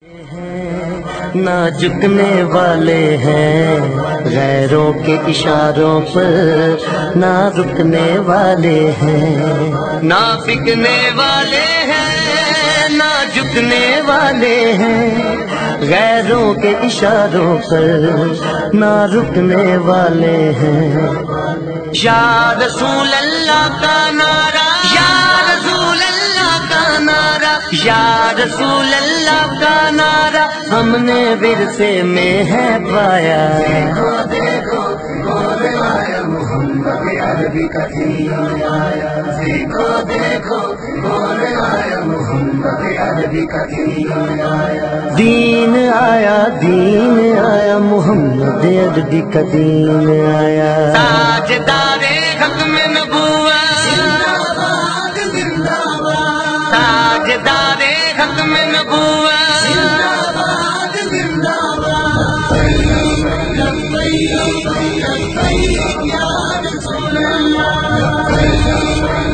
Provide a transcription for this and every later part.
نہ جھکنے والے ہیں غیروں کے اشاروں پر، نہ رکنے والے ہیں، نہ بکنے والے ہیں، نہ جھکنے والے ہیں غیروں کے اشاروں پر، نہ رکنے والے ہیں۔ یا رسول اللہ کا نعرہ، یا رسول اللہ کا نعرہ، یا رسول اللہ کا نعرہ ہم نے ورثے میں ہے پایا۔ دیکھو دیکھو کون آیا محمد عربی کا دین آیا، دیکھو دیکھو کون آیا محمد عربی کا دین آیا، دین آیا، دین آیا محمد عربی کا دین آیا۔ تاجدار ختم نبوت، زندہ باد زندہ باد، تاجدار ختم نبوت، زندہ باد زندہ باد، لبیک لبیک یا رسول اللہ،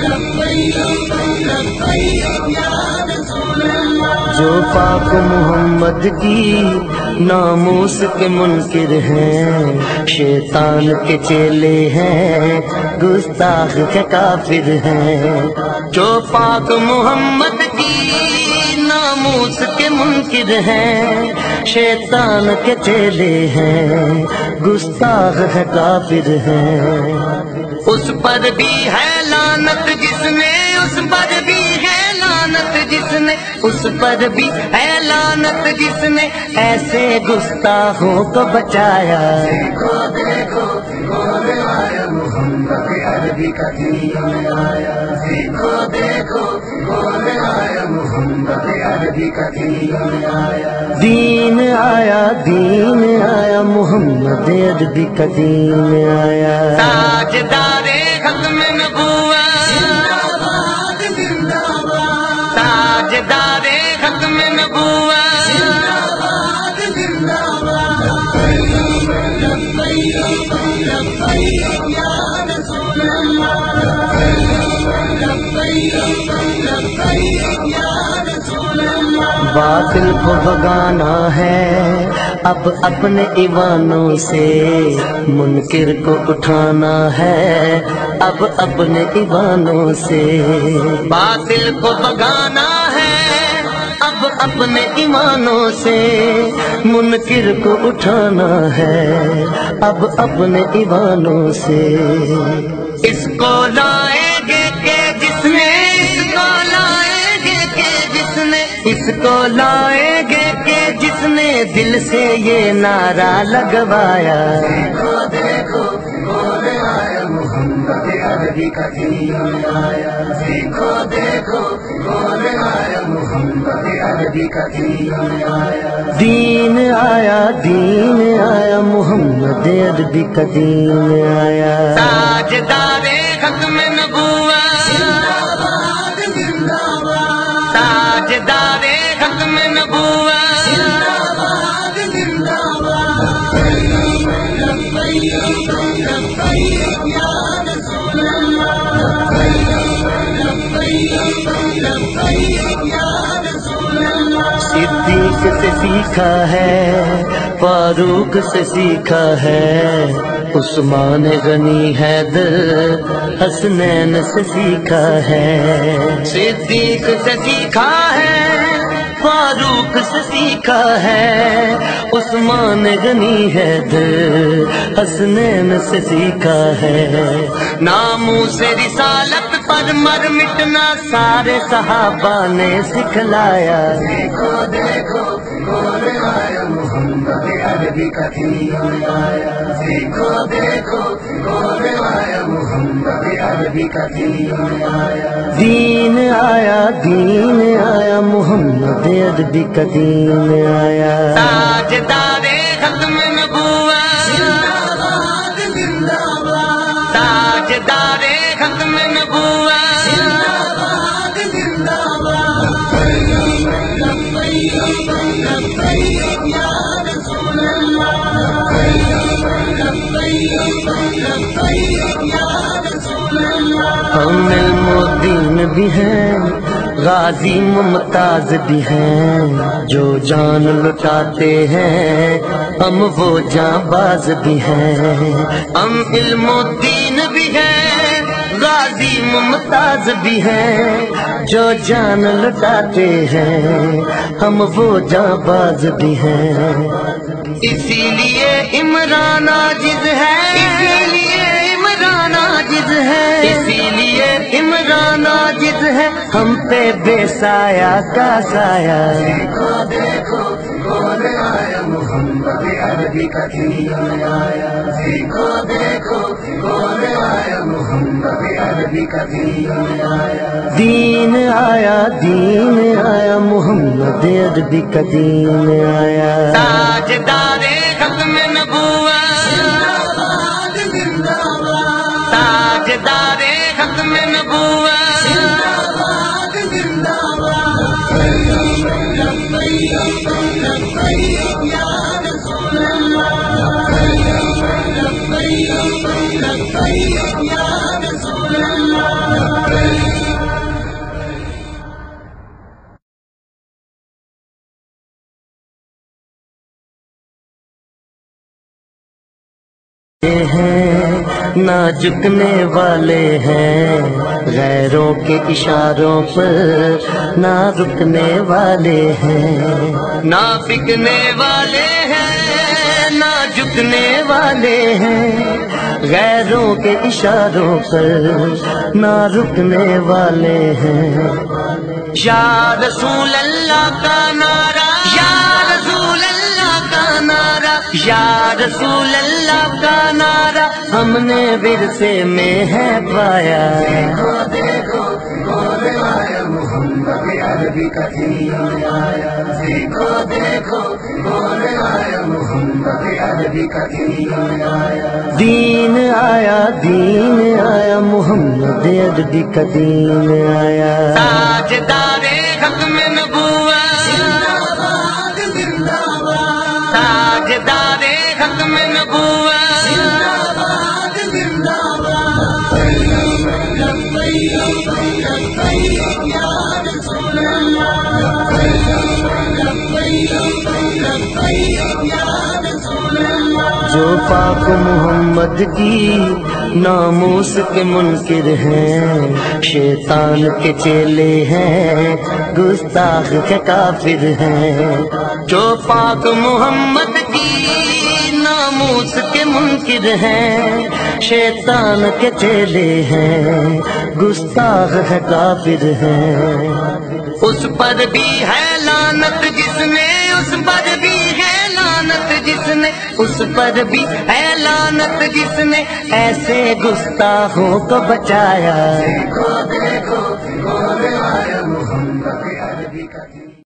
لبیک لبیک یا رسول اللہ۔ جو پاک محمد کی ناموس کے منکر ہیں، شیطان کے چیلے ہیں، گستاخ کے کافر ہیں۔ جو پاک محمد کی ناموس کے منکر ہیں، شیطان کے چیلے ہیں، گستاخ ہے کافر ہیں۔ اس پر بھی ہے لعنت جس نے، اس پر بھی ہے لعنت جس نے، اس پر بھی ہے لعنت جس نے ایسے گستاخوں کو بچایا۔ دیکھو دیکھو کون آیا محمد عربی کا دین آیا، دیکھو دیکھو کون آیا محمد عربی کا دین آیا، دین آیا، دین آیا محمد عربی کا دین آیا۔ تاجدار ختم نبوت، زندہ باد زندہ باد، تاجدار ختم نبوت، زندہ باد زندہ باد، لبیک لبیک یا رسول اللہ، لبیک لبیک یا رسول اللہ۔ باطل کو بھگانا ہے اب اپنے ایوانوں سے، منکر کو اٹھانا ہے اب اپنے ایوانوں سے، باطل کو بھگانا ہے اب اپنے ایمانوں سے، منکر کو اٹھانا ہے اب اپنے ایوانوں سے۔ اس کو لائیں گے کہ جس نے، اس کو لائیں گے کہ جس نے، اس کو لائیں گے کہ جس نے دل سے یہ نعرہ لگوایا۔ دیکھو دیکھو کون آیا محمد عربی کا دین آیا، دیکھو دیکھو کون آیا محمد عربی کا دین آیا، دین آیا، دین آیا محمد عربی کا دین آیا۔ تاجدار ختم نبوت، زندہ باد زندہ باد، تاجدار ختم نبوت، زندہ باد زندہ باد، لبیک لبیک یا رسول اللہ، لبیک لبیک یا رسول اللہ۔ صدیق سے سیکھا ہے، فاروق سے سیکھا ہے، عثمان غنی حیدر حسنین سے سیکھا ہے۔ صدیق سے سیکھا ہے، فاروق سے سیکھا ہے، عثمان غنی حیدر حسنین سے سیکھا ہے۔ ناموس رسالت پر مر مٹنا سارے صحابہ نے سکھلایا۔ دیکھو دیکھو کون آیا محمد عربی کا دین آیا، دیکھو دیکھو کون آیا محمد عربی کا دین آیا، دین آیا، دین آیا محمد عربی کا دین آیا۔ تاجدار ختم نبوت، زندہ باد زندہ باد، تاجدار ختم نبوت، زندہ باد زندہ باد، لبیک لبیک یا رسول اللہ، لبیک لبیک یا رسول اللہ۔ ہم علم و دین بھی ہیں غازی ممتاز بھی ہیں جو جان لٹاتے ہیں، ہم وہ جاں باز بھی ہیں، ہم علم و دین بھی ہیں، غازی ممتاز بھی ہیں جو جان لٹاتے ہیں، ہم وہ جاں باز بھی ہیں۔ اسی لیے عمران عاجز ہے، اسی لیے عمران عاجز ہے، اسی لیے عمران عاجز ہے، ہم پہ بے سایہ کا سایہ۔ دیکھو دیکھو کون آیا، محمد عربی کا دین آیا، دیکھو دیکھو کون آیا، محمد عربی کا دین آیا، دین آیا، دین آیا، محمد عربی کا دین آیا۔ تاجدار ختم نبوت، تاجدار ختم نبوت، نہ جھکنے والے ہیں غیروں کے اشاروں پر، نہ رکنے والے ہیں، نہ بکنے والے ہیں، نہ جھکنے والے ہیں، غیروں کے اشاروں پر نہ رکنے والے ہیں۔ یا رسول اللہ کا نعرہ، یا رسول اللہ کا نعرہ، یا رسول اللہ کا نعرہ ہم نے ورثے میں ہے پایا۔ دیکھو دیکھو کون آیا، محمد عربی کا دین آیا، دیکھو دیکھو کون آیا، محمد عربی کا دین آیا، دین آیا، دین آیا، محمد عربی کا دین آیا۔ تاجدار ختم نبوت، تاجدار ختم نبوت، جو پاک محمد کی ناموس کے منکر ہیں، شیطان کے چیلے ہیں، گستاخ کے کافر ہیں۔ جو پاک محمد کی ناموس کے منکر ہیں، شیطان کے چیلے ہیں، گستاخ ہے کافر ہیں۔ اس پر بھی ہے لعنت جس نے، اس پر بھی ہے لعنت جس نے، اس پر بھی ہے لعنت جس نے ایسے گستاخوں کو بچایا۔ دیکھو دیکھو کون آیا، محمد عربی کا دین۔